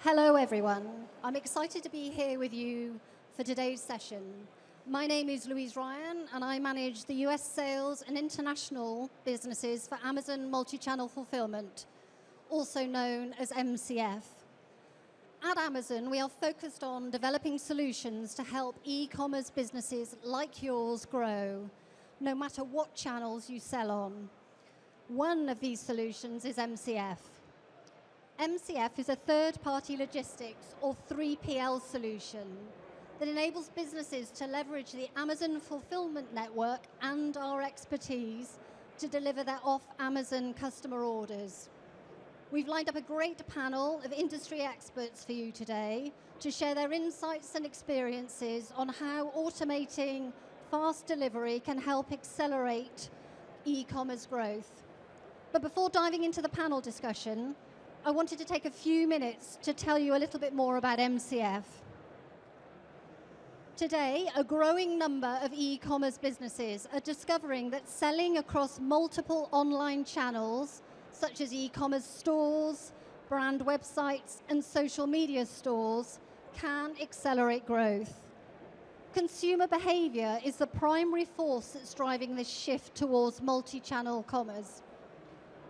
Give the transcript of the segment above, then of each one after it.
Hello, everyone. I'm excited to be here with you for today's session. My name is Louise Ryan, and I manage the US sales and international businesses for Amazon Multi-Channel Fulfillment, also known as MCF. At Amazon, we are focused on developing solutions to help e-commerce businesses like yours grow, no matter what channels you sell on. One of these solutions is MCF. MCF is a third-party logistics or 3PL solution that enables businesses to leverage the Amazon fulfillment network and our expertise to deliver their off-Amazon customer orders. We've lined up a great panel of industry experts for you today to share their insights and experiences on how automating fast delivery can help accelerate e-commerce growth. But before diving into the panel discussion, I wanted to take a few minutes to tell you a little bit more about MCF. Today, a growing number of e-commerce businesses are discovering that selling across multiple online channels, such as e-commerce stores, brand websites, and social media stores, can accelerate growth. Consumer behavior is the primary force that's driving this shift towards multi-channel commerce.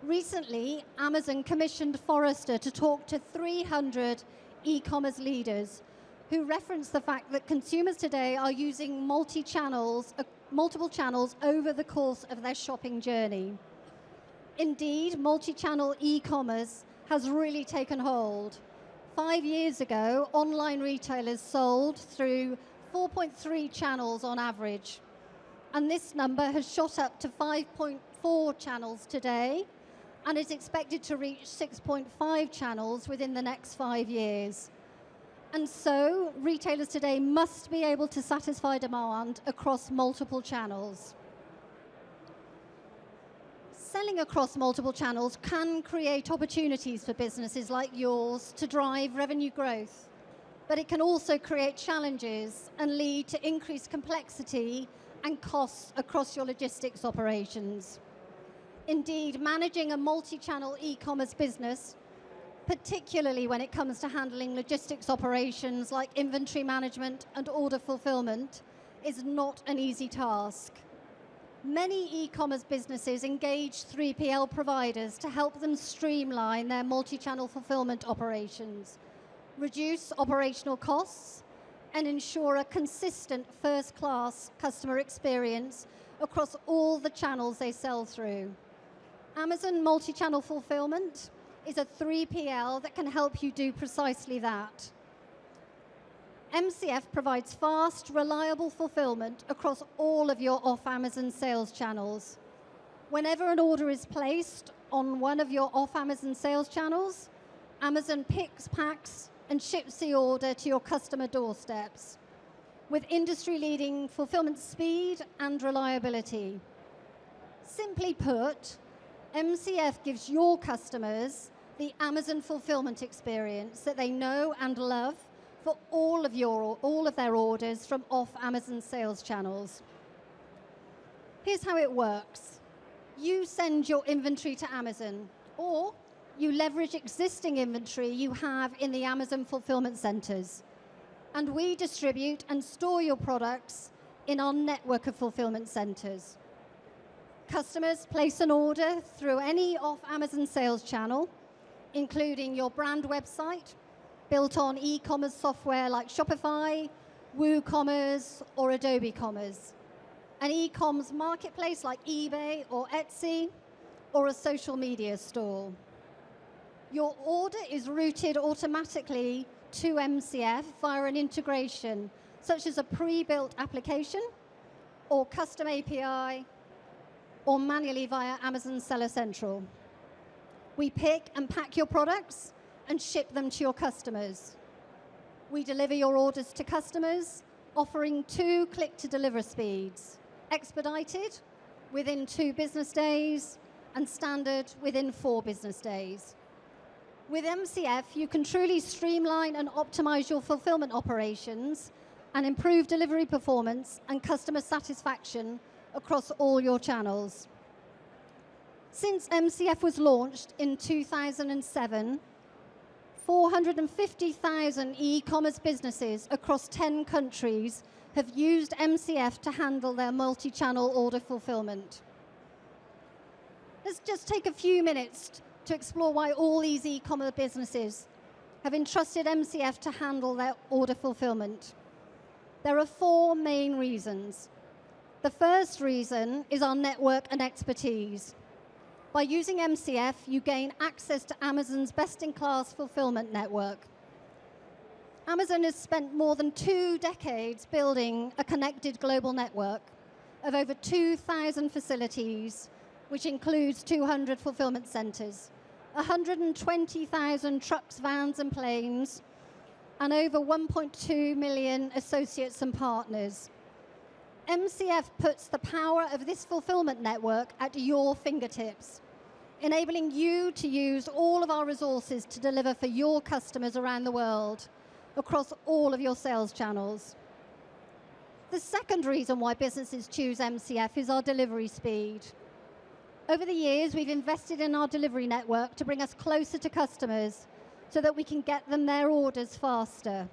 Recently, Amazon commissioned Forrester to talk to 300 e-commerce leaders who referenced the fact that consumers today are using multiple channels over the course of their shopping journey. Indeed, multi-channel e-commerce has really taken hold. 5 years ago, online retailers sold through 4.3 channels on average, and this number has shot up to 5.4 channels today, and is expected to reach 6.5 channels within the next 5 years. And so, retailers today must be able to satisfy demand across multiple channels. Selling across multiple channels can create opportunities for businesses like yours to drive revenue growth, but it can also create challenges and lead to increased complexity and costs across your logistics operations. Indeed, managing a multi-channel e-commerce business, particularly when it comes to handling logistics operations like inventory management and order fulfillment, is not an easy task. Many e-commerce businesses engage 3PL providers to help them streamline their multi-channel fulfillment operations, reduce operational costs, and ensure a consistent first-class customer experience across all the channels they sell through. Amazon Multi-Channel Fulfillment is a 3PL that can help you do precisely that. MCF provides fast, reliable fulfillment across all of your off-Amazon sales channels. Whenever an order is placed on one of your off-Amazon sales channels, Amazon picks, packs, and ships the order to your customer doorsteps with industry-leading fulfillment speed and reliability. Simply put, MCF gives your customers the Amazon fulfillment experience that they know and love for all of their orders from off-Amazon sales channels. Here's how it works. You send your inventory to Amazon, or you leverage existing inventory you have in the Amazon fulfillment centers, and we distribute and store your products in our network of fulfillment centers. Customers place an order through any off-Amazon sales channel, including your brand website, built on e-commerce software like Shopify, WooCommerce, or Adobe Commerce, an e-commerce marketplace like eBay or Etsy, or a social media store. Your order is routed automatically to MCF via an integration, such as a pre-built application, or custom API, or manually via Amazon Seller Central. We pick and pack your products and ship them to your customers. We deliver your orders to customers, offering 2 click-to-deliver speeds, expedited within 2 business days, and standard within 4 business days. With MCF, you can truly streamline and optimize your fulfillment operations and improve delivery performance and customer satisfaction across all your channels. Since MCF was launched in 2007, 450,000 e-commerce businesses across 10 countries have used MCF to handle their multi-channel order fulfillment. Let's just take a few minutes to explore why all these e-commerce businesses have entrusted MCF to handle their order fulfillment. There are 4 main reasons. The first reason is our network and expertise. By using MCF, you gain access to Amazon's best-in-class fulfillment network. Amazon has spent more than 2 decades building a connected global network of over 2,000 facilities, which includes 200 fulfillment centers, 120,000 trucks, vans, and planes, and over 1.2 million associates and partners. MCF puts the power of this fulfillment network at your fingertips, enabling you to use all of our resources to deliver for your customers around the world across all of your sales channels. The second reason why businesses choose MCF is our delivery speed. Over the years, we've invested in our delivery network to bring us closer to customers so that we can get them their orders faster.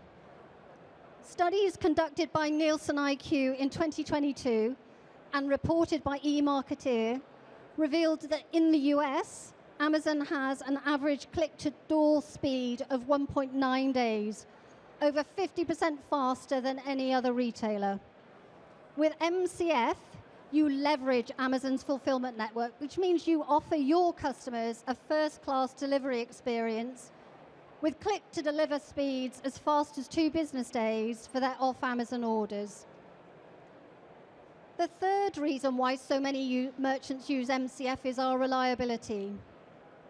Studies conducted by Nielsen IQ in 2022 and reported by eMarketer revealed that in the US, Amazon has an average click-to-door speed of 1.9 days, over 50% faster than any other retailer. With MCF, you leverage Amazon's fulfillment network, which means you offer your customers a first-class delivery experience with click-to-deliver speeds as fast as 2 business days for their off-Amazon orders. The third reason why so many merchants use MCF is our reliability.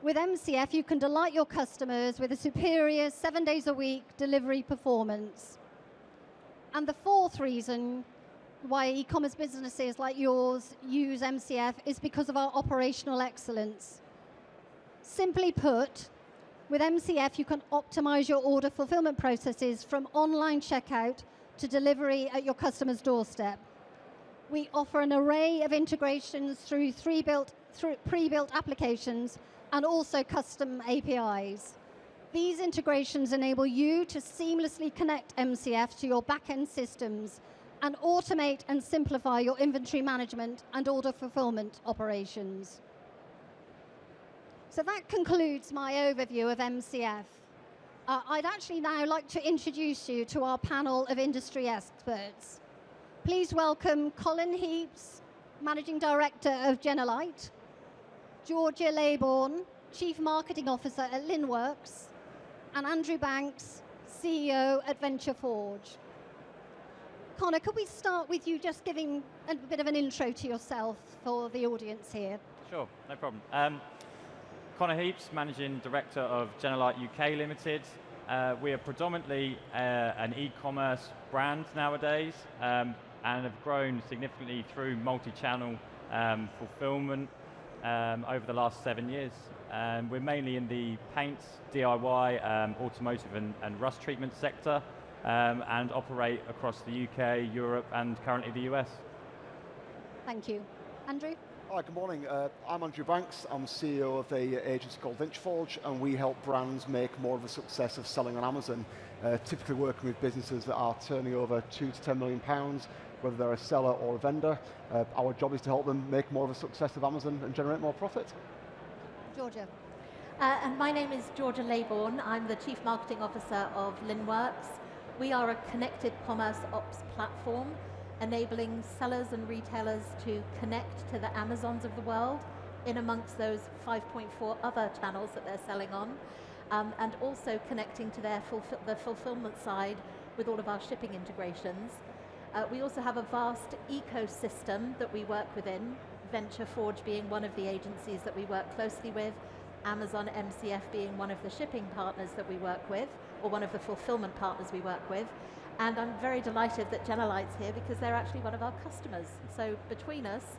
With MCF, you can delight your customers with a superior 7 days a week delivery performance. And the fourth reason why e-commerce businesses like yours use MCF is because of our operational excellence. Simply put, with MCF, you can optimize your order fulfillment processes from online checkout to delivery at your customer's doorstep. We offer an array of integrations through pre-built applications and also custom APIs. These integrations enable you to seamlessly connect MCF to your back-end systems and automate and simplify your inventory management and order fulfillment operations. So that concludes my overview of MCF. I'd actually now like to introduce you to our panel of industry experts. Please welcome Colin Heaps, Managing Director of Genelite, Georgia Laybourne, Chief Marketing Officer at Linworks, and Andrew Banks, CEO at Venture Forge. Connor, could we start with you just giving a bit of an intro to yourself for the audience here? Sure, no problem. Connor Heaps, Managing Director of Genelite UK Limited. We are predominantly an e-commerce brand nowadays and have grown significantly through multi-channel fulfillment over the last 7 years. We're mainly in the paints, DIY, automotive and rust treatment sector and operate across the UK, Europe and currently the US. Thank you. Andrew? Hi, good morning. I'm Andrew Banks. I'm CEO of an agency called Venture Forge, and we help brands make more of a success of selling on Amazon, typically working with businesses that are turning over £2 to £10 million, whether they're a seller or a vendor. Our job is to help them make more of a success of Amazon and generate more profit. Georgia. And my name is Georgia Laybourne. I'm the Chief Marketing Officer of Linworks. We are a connected commerce ops platform, enabling sellers and retailers to connect to the Amazons of the world in amongst those 5.4 other channels that they're selling on, and also connecting to the fulfillment side with all of our shipping integrations. We also have a vast ecosystem that we work within, Venture Forge being one of the agencies that we work closely with, Amazon MCF being one of the shipping partners that we work with, or one of the fulfillment partners we work with. And I'm very delighted that Genelite's here because they're actually one of our customers. So between us,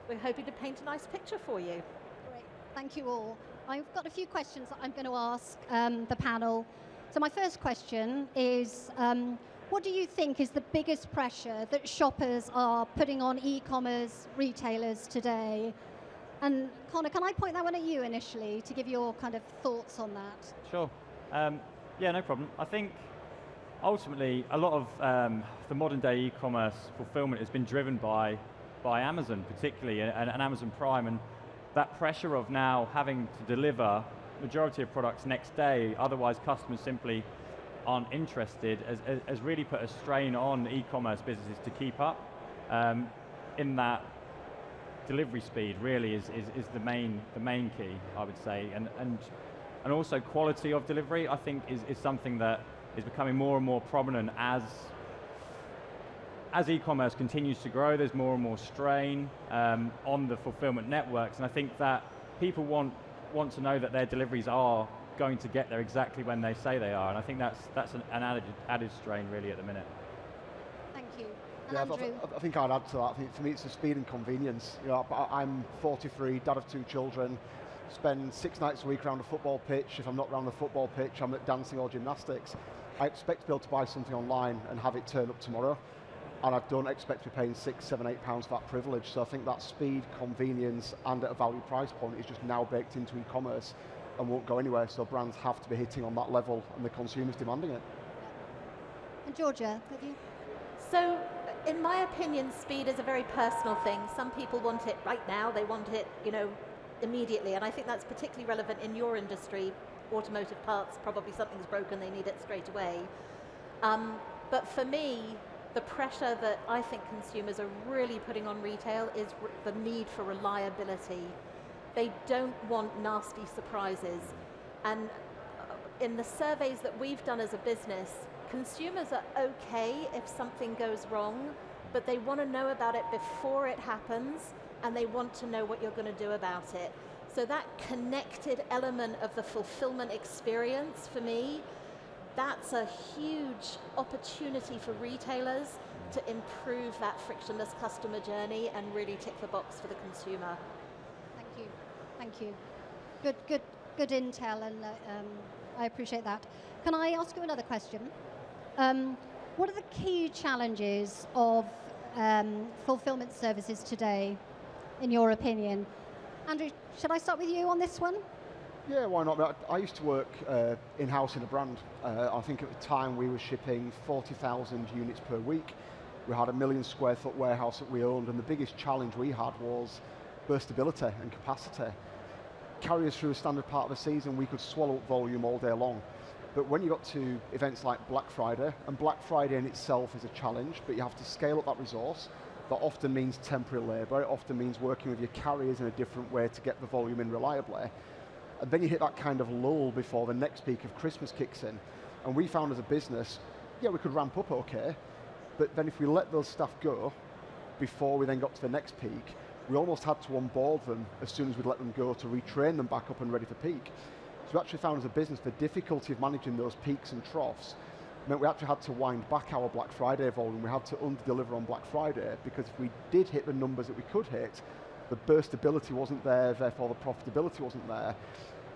we're hoping to paint a nice picture for you. Great, thank you all. I've got a few questions that I'm going to ask the panel. So my first question is, what do you think is the biggest pressure that shoppers are putting on e-commerce retailers today? And Connor, can I point that one at you initially to give your kind of thoughts on that? Sure. Yeah, no problem. I think ultimately a lot of the modern day e-commerce fulfillment has been driven by Amazon particularly, and Amazon Prime, and that pressure of now having to deliver majority of products next day, otherwise customers simply aren't interested, has really put a strain on e-commerce businesses to keep up. In that delivery speed really is the main key, I would say, and also quality of delivery, I think, is something that is becoming more and more prominent as e-commerce continues to grow. There's more and more strain on the fulfillment networks, and I think that people want to know that their deliveries are going to get there exactly when they say they are, and I think that's an added strain really at the minute. Thank you. And Andrew? I think I'd add to that. I think for me it's the speed and convenience. You know, I'm 43, dad of 2 children, spend 6 nights a week around a football pitch. If I'm not around the football pitch, I'm at dancing or gymnastics. I expect to be able to buy something online and have it turn up tomorrow, and I don't expect to be paying £6, £7, £8 for that privilege. So I think that speed, convenience, and at a value price point is just now baked into e-commerce and won't go anywhere, so brands have to be hitting on that level and the consumer's demanding it. And Georgia, have you? So, in my opinion, speed is a very personal thing. Some people want it right now, they want it, immediately, and I think that's particularly relevant in your industry. Automotive parts, probably something's broken, they need it straight away. But for me, the pressure that I think consumers are really putting on retail is the need for reliability. They don't want nasty surprises. And in the surveys that we've done as a business, consumers are okay if something goes wrong, but they want to know about it before it happens, and they want to know what you're going to do about it. So that connected element of the fulfillment experience, for me, that's a huge opportunity for retailers to improve that frictionless customer journey and really tick the box for the consumer. Thank you. Good intel, and I appreciate that. Can I ask you another question? What are the key challenges of fulfillment services today, in your opinion? Andrew, should I start with you on this one? Yeah, why not? I used to work in-house in a brand. I think at the time we were shipping 40,000 units per week. We had a 1 million square foot warehouse that we owned, and the biggest challenge we had was burstability and capacity. Carriers through a standard part of the season, we could swallow up volume all day long. But when you got to events like Black Friday, and Black Friday in itself is a challenge, but you have to scale up that resource. That often means temporary labour, it often means working with your carriers in a different way to get the volume in reliably. And then you hit that kind of lull before the next peak of Christmas kicks in. And we found as a business, yeah, we could ramp up okay, but then if we let those staff go before we then got to the next peak, we almost had to onboard them as soon as we'd let them go to retrain them back up and ready for peak. So we actually found as a business the difficulty of managing those peaks and troughs meant we actually had to wind back our Black Friday volume. We had to under-deliver on Black Friday, because if we did hit the numbers that we could hit, the burstability wasn't there, therefore the profitability wasn't there.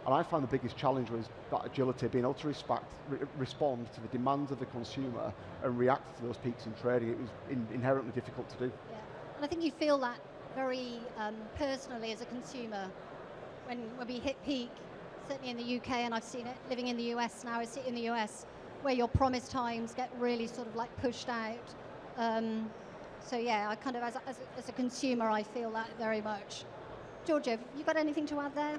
And I found the biggest challenge was that agility, being able to respond to the demands of the consumer and react to those peaks in trading. It was inherently difficult to do. Yeah, and I think you feel that very personally as a consumer when we hit peak, certainly in the UK, and I've seen it living in the US now, I see it in the US, where your promise times get really sort of like pushed out. So yeah, I kind of, as a consumer, I feel that very much. Georgia, have you got anything to add there?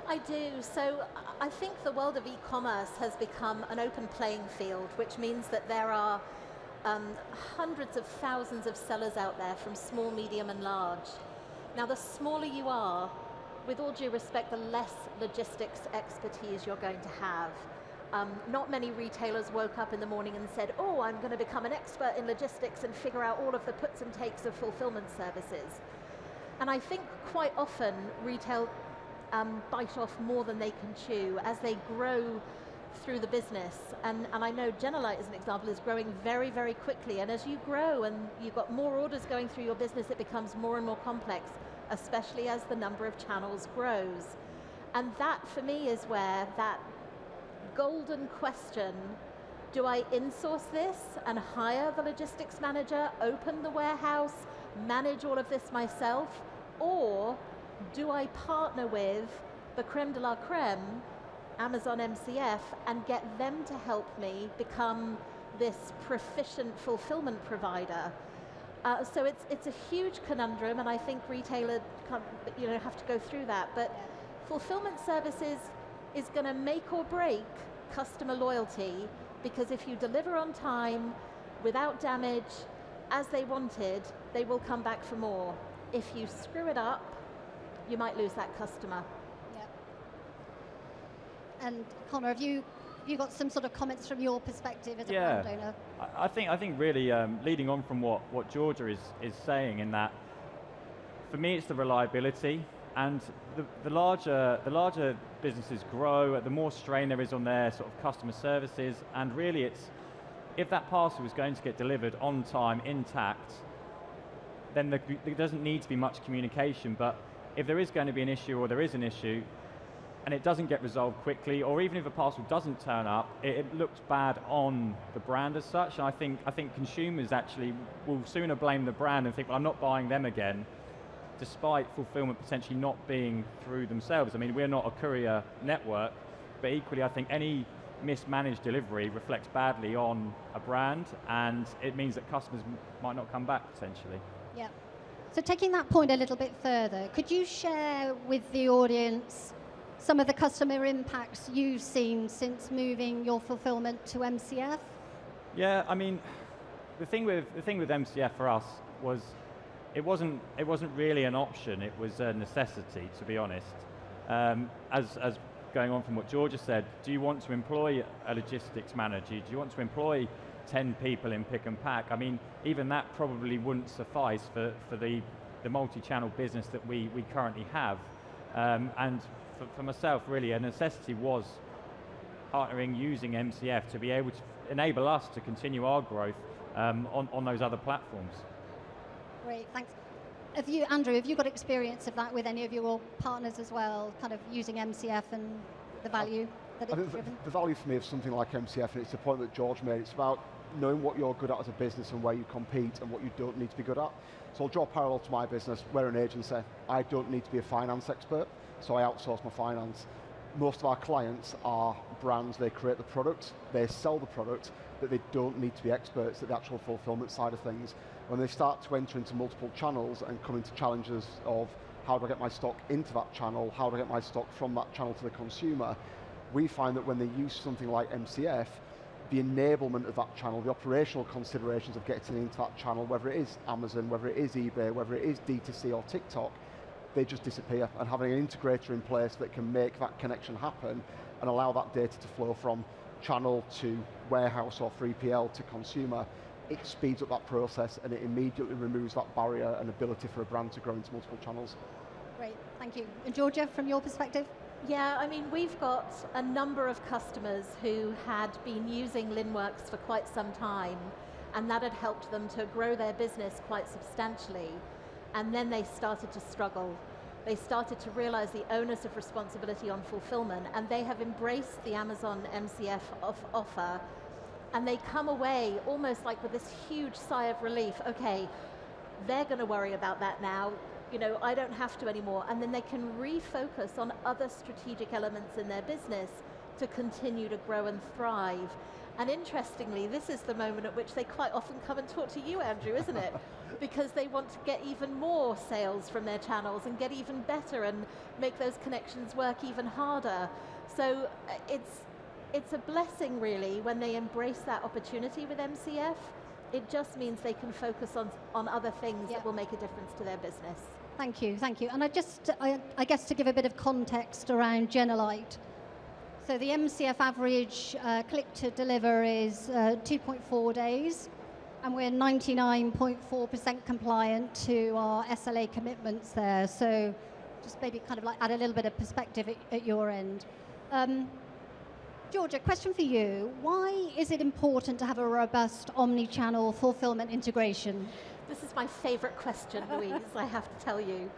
I do. So I think the world of e-commerce has become an open playing field, which means that there are hundreds of thousands of sellers out there, from small, medium and large. Now the smaller you are, with all due respect, the less logistics expertise you're going to have. Not many retailers woke up in the morning and said, oh, I'm going to become an expert in logistics and figure out all of the puts and takes of fulfillment services. And I think quite often retail bite off more than they can chew as they grow through the business. And I know Genelite, as an example, is growing very, very quickly. And as you grow and you've got more orders going through your business, it becomes more and more complex, especially as the number of channels grows. And that, for me, is where that golden question, do I insource this and hire the logistics manager, open the warehouse, manage all of this myself, or do I partner with the creme de la creme Amazon MCF and get them to help me become this proficient fulfillment provider. So it's a huge conundrum, and I think retailers have to go through that. But fulfillment services is going to make or break customer loyalty, because if you deliver on time, without damage, as they wanted, they will come back for more. If you screw it up, you might lose that customer. Yeah. And Connor, have you got some sort of comments from your perspective as a brand owner? I think really leading on from what Georgia is saying, in that for me it's the reliability, and the larger businesses grow, the more strain there is on their sort of customer services, and really it's, if that parcel is going to get delivered on time, intact, then there doesn't need to be much communication. But if there is going to be an issue, or there is an issue, and it doesn't get resolved quickly, or even if a parcel doesn't turn up, it looks bad on the brand as such. And I think consumers actually will sooner blame the brand and think, well, I'm not buying them again, despite fulfillment potentially not being through themselves. I mean, we're not a courier network, but equally I think any mismanaged delivery reflects badly on a brand, and it means that customers might not come back potentially. Yeah. So taking that point a little bit further, could you share with the audience some of the customer impacts you've seen since moving your fulfillment to MCF? Yeah, I mean, the thing with MCF for us was it wasn't really an option. It was a necessity, to be honest. As going on from what Georgia said, do you want to employ a logistics manager? Do you want to employ 10 people in pick and pack? I mean, even that probably wouldn't suffice for the multi-channel business that we currently have. And for myself, really, a necessity was partnering, using MCF to be able to enable us to continue our growth on those other platforms. Great, thanks. Andrew, have you got experience of that with any of your partners as well, kind of using MCF and the value that it's driven? The value for me of something like MCF, and it's the point that George made, it's about knowing what you're good at as a business and where you compete and what you don't need to be good at. So I'll draw a parallel to my business. We're an agency. I don't need to be a finance expert, so I outsource my finance. Most of our clients are brands. They create the product, they sell the product, but they don't need to be experts at the actual fulfillment side of things. When they start to enter into multiple channels and come into challenges of how do I get my stock into that channel, how do I get my stock from that channel to the consumer, we find that when they use something like MCF, the enablement of that channel, the operational considerations of getting into that channel, whether it is Amazon, whether it is eBay, whether it is D2C or TikTok, they just disappear. And having an integrator in place that can make that connection happen and allow that data to flow from channel to warehouse or 3PL to consumer, it speeds up that process and it immediately removes that barrier and ability for a brand to grow into multiple channels. Great, thank you. And Georgia, from your perspective? Yeah, I mean, we've got a number of customers who had been using Linworks for quite some time, and that had helped them to grow their business quite substantially. And then they started to struggle. They started to realize the onus of responsibility on fulfillment, and they have embraced the Amazon MCF offer, and they come away almost like with this huge sigh of relief. Okay, they're going to worry about that now. You know, I don't have to anymore. And then they can refocus on other strategic elements in their business to continue to grow and thrive. And interestingly, this is the moment at which they quite often come and talk to you, Andrew, isn't it? Because they want to get even more sales from their channels and get even better and make those connections work even harder. So it's a blessing, really, when they embrace that opportunity with MCF. It just means they can focus on other things that will make a difference to their business. Thank you, thank you. And I guess to give a bit of context around Genelite, so the MCF average click to deliver is 2.4 days, and we're 99.4% compliant to our SLA commitments there. So just maybe kind of like add a little bit of perspective at your end. Georgia, question for you. Why is it important to have a robust omni-channel fulfillment integration? This is my favorite question, Louise, I have to tell you.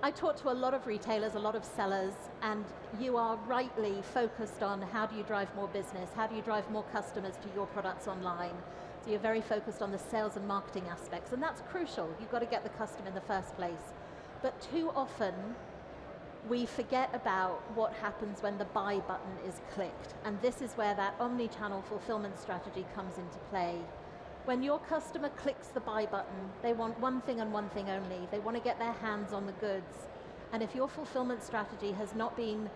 I talk to a lot of retailers, a lot of sellers, and you are rightly focused on how do you drive more business, how do you drive more customers to your products online. So you're very focused on the sales and marketing aspects, and that's crucial. You've got to get the customer in the first place. But too often, we forget about what happens when the buy button is clicked. And this is where that omni-channel fulfillment strategy comes into play. When your customer clicks the buy button, they want one thing and one thing only. They want to get their hands on the goods. And if your fulfillment strategy has not been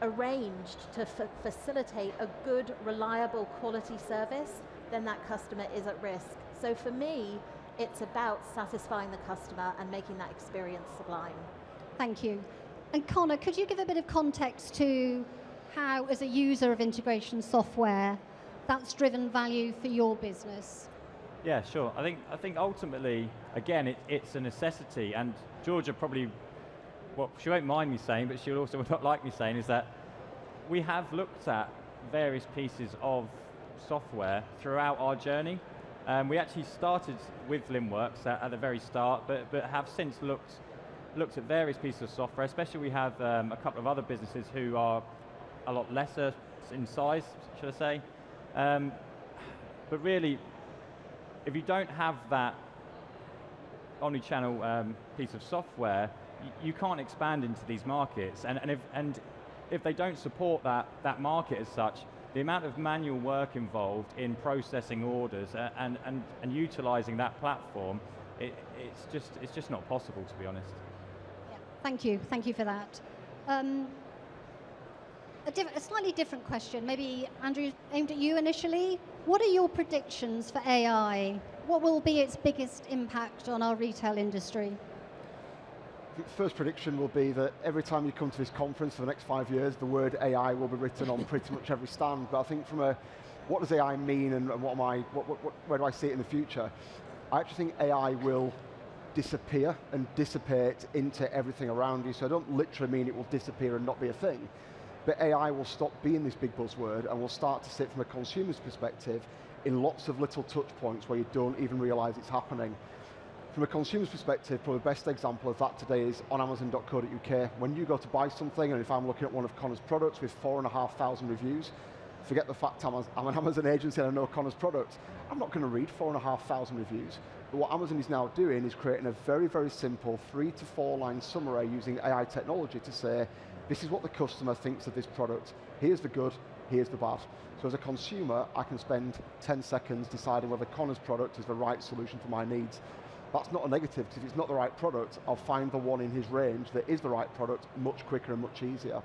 arranged to facilitate a good, reliable, quality service, then that customer is at risk. So for me, it's about satisfying the customer and making that experience sublime. Thank you. And Connor, could you give a bit of context to how, as a user of integration software, that's driven value for your business? Yeah, sure. I think ultimately, again, it's a necessity, and Georgia probably, what she won't mind me saying, but she'll also not like me saying, is that we have looked at various pieces of software throughout our journey. We actually started with Limworks at the very start, but have since looked at various pieces of software, especially we have a couple of other businesses who are a lot lesser in size, should I say. But really, if you don't have that omni-channel piece of software, you can't expand into these markets. And if they don't support that market as such, the amount of manual work involved in processing orders and utilizing that platform, it's just not possible, to be honest. Yeah, thank you for that. A slightly different question, maybe Andrew, aimed at you initially. What are your predictions for AI? What will be its biggest impact on our retail industry? I think the first prediction will be that every time you come to this conference for the next 5 years, the word AI will be written on pretty much every stand. But I think from a, what does AI mean and where do I see it in the future? I actually think AI will disappear and dissipate into everything around you. So I don't literally mean it will disappear and not be a thing, but AI will stop being this big buzzword and will start to sit from a consumer's perspective in lots of little touch points where you don't even realize it's happening. From a consumer's perspective, probably the best example of that today is on Amazon.co.uk. When you go to buy something, and if I'm looking at one of Connor's products with 4,500 reviews, forget the fact I'm an Amazon agency and I know Connor's products, I'm not going to read 4,500 reviews. But what Amazon is now doing is creating a very, very simple 3 to 4 line summary using AI technology to say, this is what the customer thinks of this product. Here's the good, here's the bad. So as a consumer, I can spend 10 seconds deciding whether Connor's product is the right solution for my needs. That's not a negative, because if it's not the right product, I'll find the one in his range that is the right product much quicker and much easier.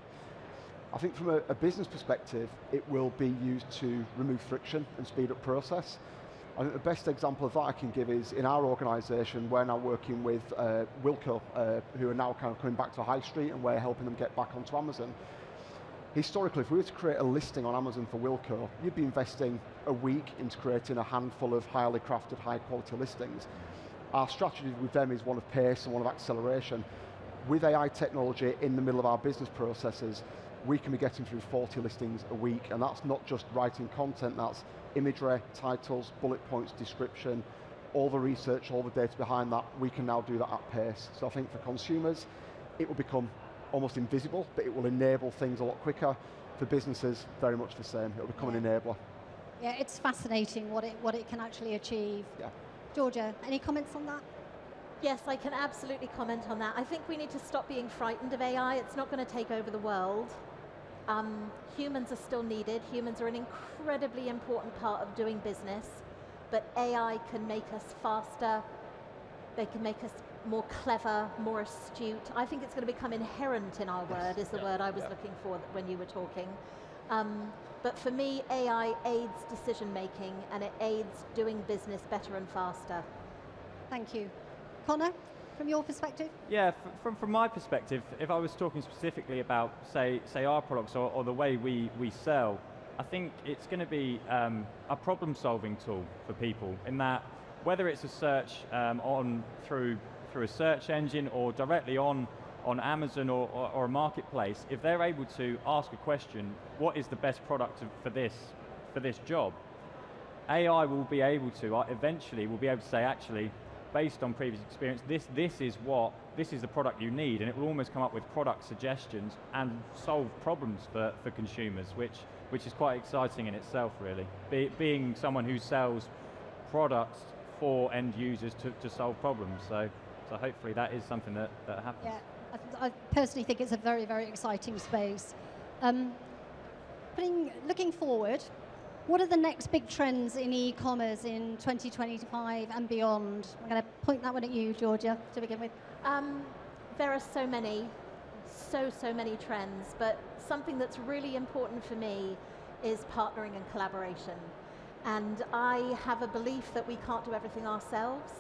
I think from a business perspective, it will be used to remove friction and speed up process. I think the best example of that I can give is in our organisation, we're now working with Wilko, who are now kind of coming back to high street, and we're helping them get back onto Amazon. Historically, if we were to create a listing on Amazon for Wilko, you'd be investing a week into creating a handful of highly crafted, high quality listings. Our strategy with them is one of pace and one of acceleration. With AI technology in the middle of our business processes, we can be getting through 40 listings a week, and that's not just writing content, that's imagery, titles, bullet points, description, all the research, all the data behind that. We can now do that at pace. So I think for consumers, it will become almost invisible, but it will enable things a lot quicker. For businesses, very much the same. It will become an enabler. Yeah, it's fascinating what it can actually achieve. Yeah. Georgia, any comments on that? Yes, I can absolutely comment on that. I think we need to stop being frightened of AI. It's not going to take over the world. Humans are still needed. Humans are an incredibly important part of doing business, but AI can make us faster. They can make us more clever, more astute. I think it's going to become inherent in our word, is the word I was looking for when you were talking. But for me, AI aids decision making, and it aids doing business better and faster. Thank you. Connor, from your perspective? Yeah, from my perspective, if I was talking specifically about, say our products or the way we sell, I think it's going to be a problem-solving tool for people, in that whether it's a search through a search engine or directly on Amazon or a marketplace, if they're able to ask a question, what is the best product for this job? AI will be able to, eventually will be able to say, actually, based on previous experience, this is the product you need, and it will almost come up with product suggestions and solve problems for consumers, which is quite exciting in itself, really. Being someone who sells products for end users to solve problems, so hopefully that is something that happens. Yeah, I personally think it's a very, very exciting space. Looking forward, what are the next big trends in e-commerce in 2025 and beyond? I'm going to point that one at you, Georgia, to begin with. There are so many trends, but something that's really important for me is partnering and collaboration. And I have a belief that we can't do everything ourselves,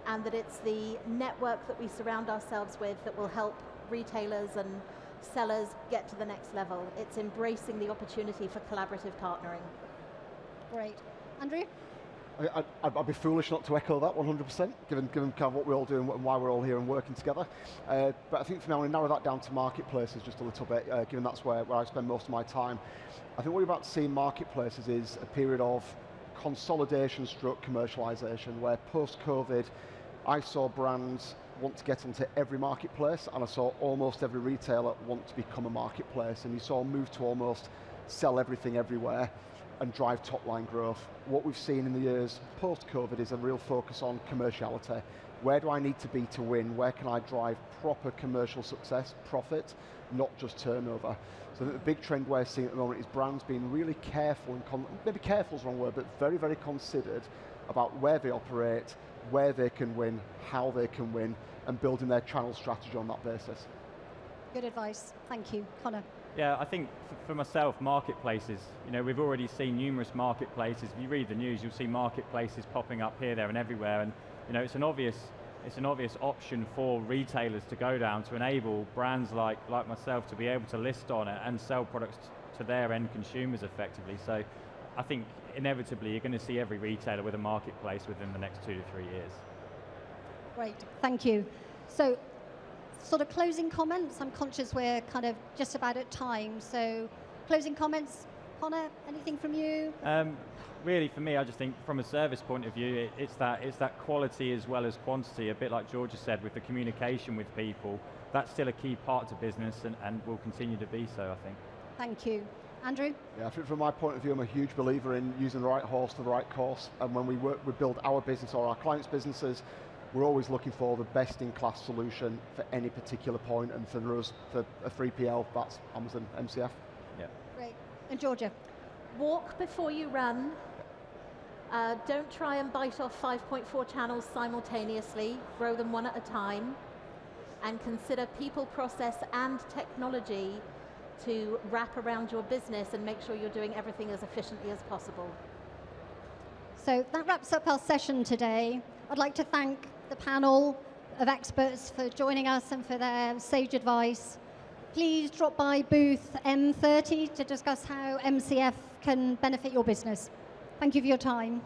and that it's the network that we surround ourselves with that will help retailers and sellers get to the next level. It's embracing the opportunity for collaborative partnering. Great. Andrew? I'd be foolish not to echo that 100%, given kind of what we're all doing and why we're all here and working together. But I think for now, I'm going to narrow that down to marketplaces just a little bit, given that's where I spend most of my time. I think what we're about to see in marketplaces is a period of consolidation stroke commercialization, where post-COVID, I saw brands want to get onto every marketplace, and I saw almost every retailer want to become a marketplace, and you saw a move to almost sell everything everywhere and drive top line growth. What we've seen in the years post-COVID is a real focus on commerciality. Where do I need to be to win? Where can I drive proper commercial success, profit, not just turnover? So the big trend we're seeing at the moment is brands being really careful, and maybe careful is the wrong word, but very, very considered about where they operate, where they can win, how they can win, and building their channel strategy on that basis. Good advice. Thank you. Connor? Yeah, I think for myself, marketplaces, we've already seen numerous marketplaces. If you read the news, you'll see marketplaces popping up here, there, and everywhere. And it's an obvious option for retailers to go down to enable brands like myself to be able to list on it and sell products to their end consumers effectively. So I think inevitably you're going to see every retailer with a marketplace within the next 2 to 3 years. Great, thank you. So, sort of closing comments. I'm conscious we're kind of just about at time. So, closing comments. Connor, anything from you? Really, for me, I just think from a service point of view, it's that quality as well as quantity. A bit like Georgia said, with the communication with people, that's still a key part to business, and will continue to be so, I think. Thank you. Andrew? Yeah, I think from my point of view, I'm a huge believer in using the right horse for the right course. And when we build our business or our clients' businesses, we're always looking for the best-in-class solution for any particular point. And for us, for a 3PL, that's Amazon MCF. Yeah. Great. And Georgia? Walk before you run. Don't try and bite off 5.4 channels simultaneously. Grow them one at a time. And consider people, process, and technology to wrap around your business and make sure you're doing everything as efficiently as possible. So that wraps up our session today. I'd like to thank the panel of experts for joining us and for their sage advice. Please drop by booth M30 to discuss how MCF can benefit your business. Thank you for your time.